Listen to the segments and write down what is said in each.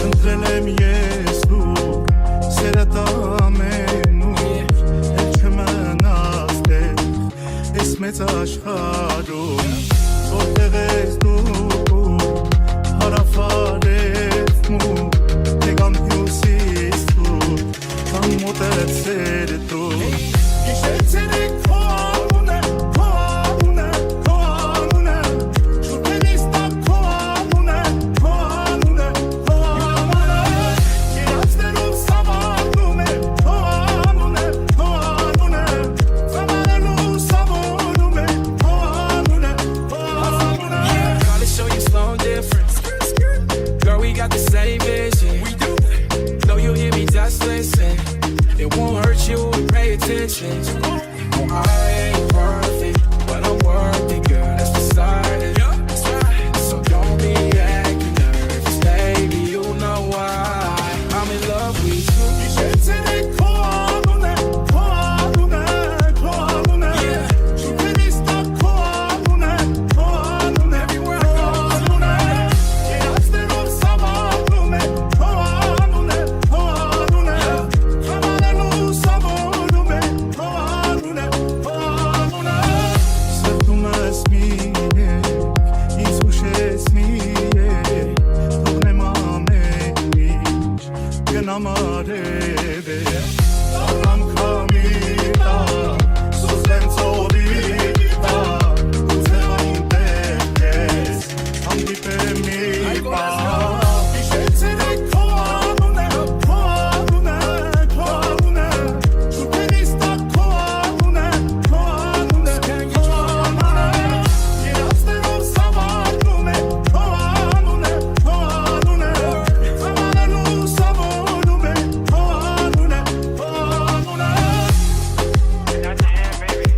ընտրել եմ ես դու սերդ ամենուր էլ չմնաս տեղ ես մեծ աշխարհում որտեղ ես դու հարավարևմու եկան հյուսիս դու կամ մոտեցել դու Gişetsene koamune, koamune, koamune Şüphelista koamune, koamune, koamune Kirazlarım savarlume, koamune, koamune Zamanelu savunume, koamune, koamune Gotta show you slow difference Girl, we got the same vision We do Though you hear me, just listen It won't hurt you if you pay attention I ain't perfect, but I'm worth it, girl, that's decided So don't be acting nervous, baby, you know why I'm in love with you Gişetsene koamune, koamune, koamune Şüphelista koamune, koamune, koamune Kirazlarım savarlume, koamune, koamune Zamanelu savunume, koamune, koamune Սրտում ես մի եկ, ինձ ուշես մի եկ Թողնեմ ամեն ինչ, գնամ արևել Դառնամ քամի տակ, սուզվեմ ծովի տակ Ձևային տեղ ես, հանդիպեմ մի պահ Գիշեցերը koamune, koamune, koamune Շուպերիստա koamune, koamune, koamune Երացներով սավարնում է, koamune, koamune Zamanelu savuնում է, koamune, koamune Not the hand, baby.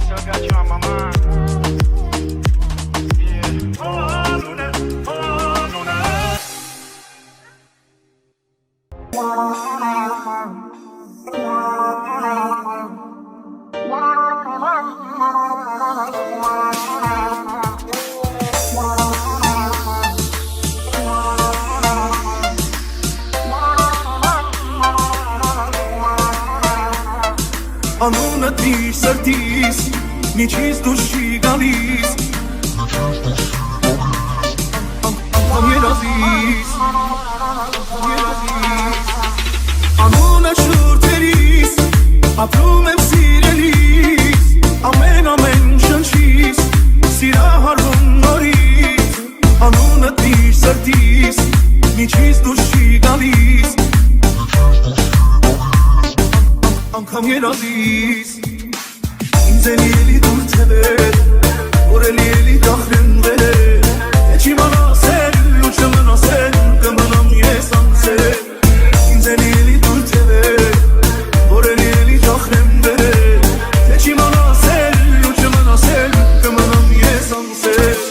Still got you on my mind. Yeah. Koamune, koamune Անունը դիր սրտիս, միջից դուրս չի գալիս Անգամ երազիս, Անունը շուրթերիս, ապրում եմ սիրելիս Ամեն շնչիս, սիրահարվում նորից Անունը դիր սրտիս, միջից դուրս չի գալիս Անգամ երազիս Ինձ էլի էլի դուր թևեր Որ էլի դախրենվել է Եչ իմանասել ու չմնասել Կմնամ ես անսել Ինձ էլի դուր թևեր Որ էլի դախրենվել է Եչ իմանասել ու չմնասել Կմնամ ես անսել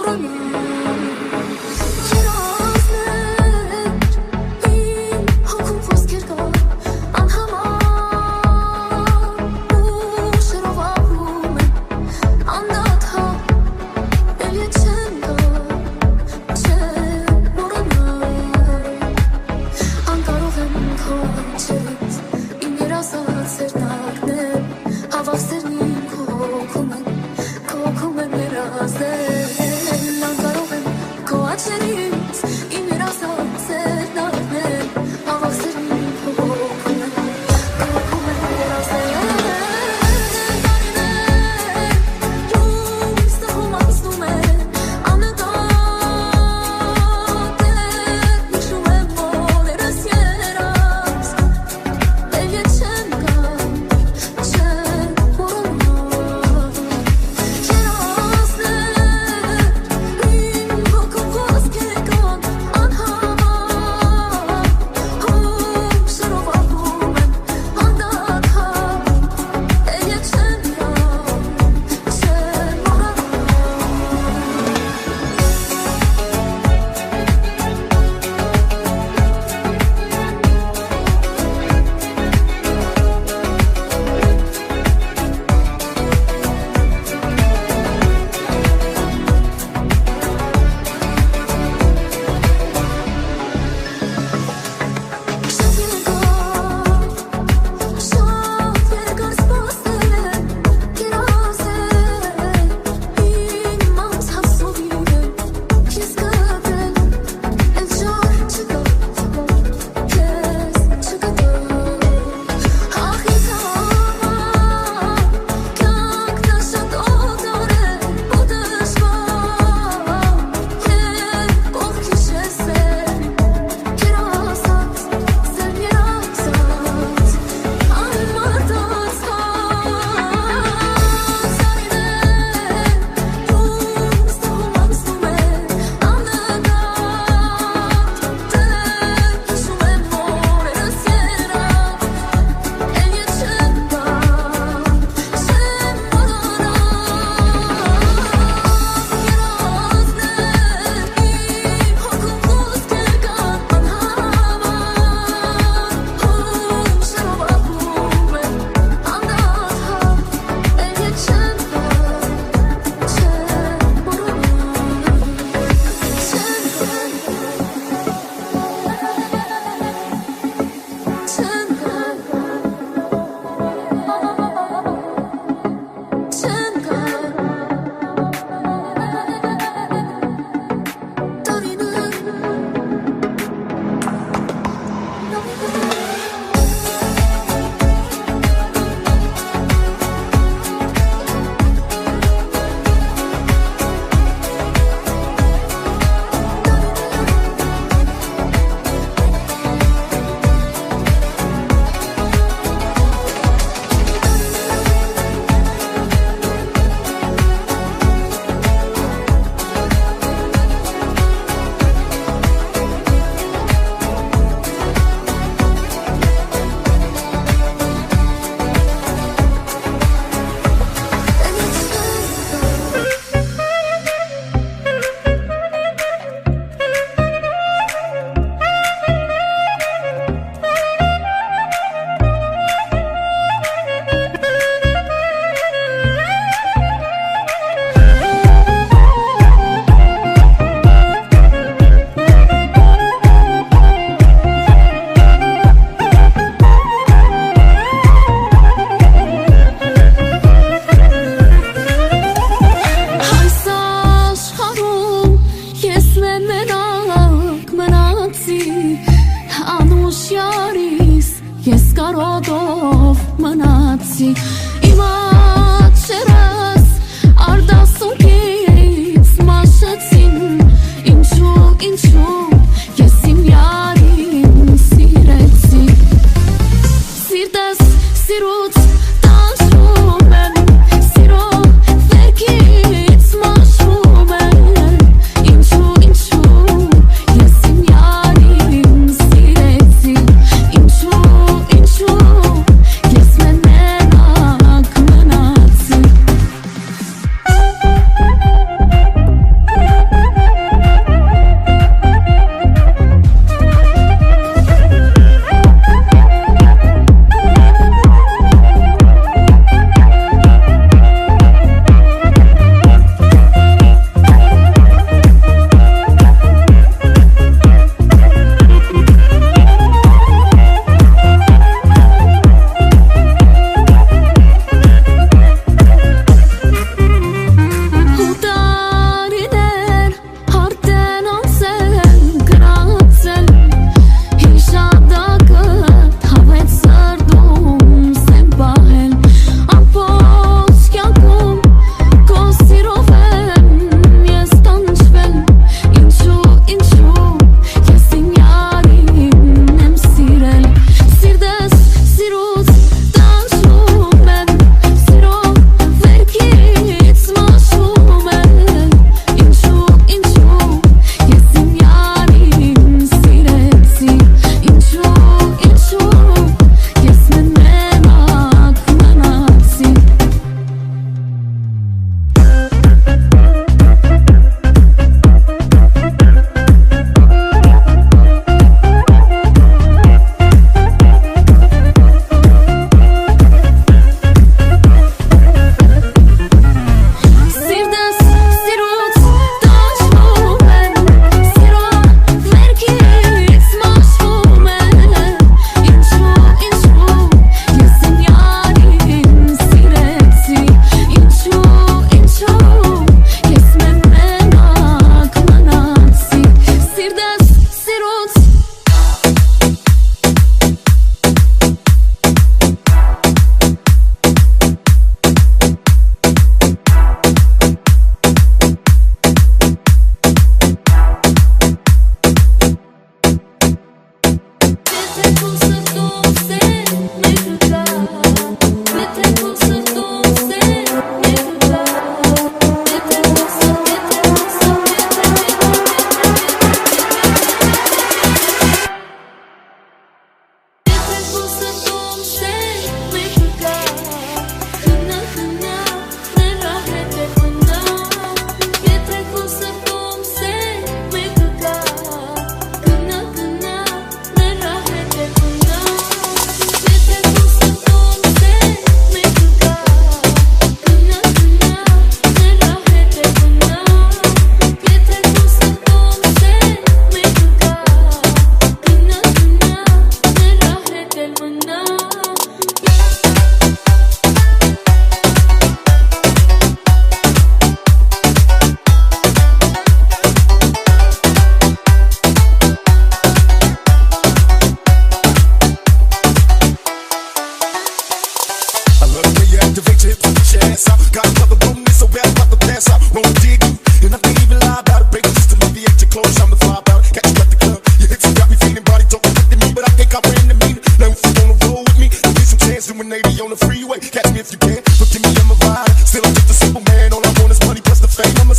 Yes,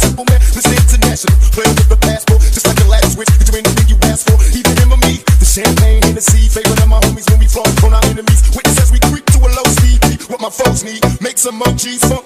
simple man, Mr. International. Player with the passport, just like the last switch. You do anything you ask for, either him or me. The champagne and the sea, favorite of my homies when we flow on our enemies. Witness as we creep to a low speed, what my folks need. Make some more G's funk.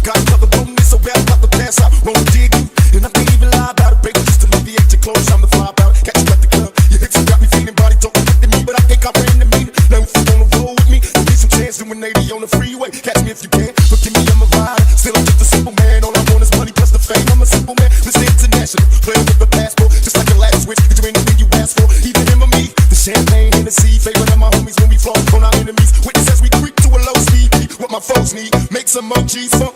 Got another room, it's so bad, about to pass out. Won't dig you, and I can't even lie about it. Baby, just alleviate your clothes, I'm the fly about it. Catch you at the club, your hips got me feeling. Body talking to me, but I can't comprehend the meaning. Now if you wanna roll with me, give me some chance doing 80 on the freeway. Catch me if you can, but give me, I'm a rider. Still I'm just a simple man, all I want is money plus the fame. I'm a simple man, Mr. International. Player with the passport, just like the last switch. You do anything you ask for, either him or me. The champagne and the sea, favorite of my homies when we flow on our enemies. Witness as we creep to a low speed, what my folks need. Make some more G's funk.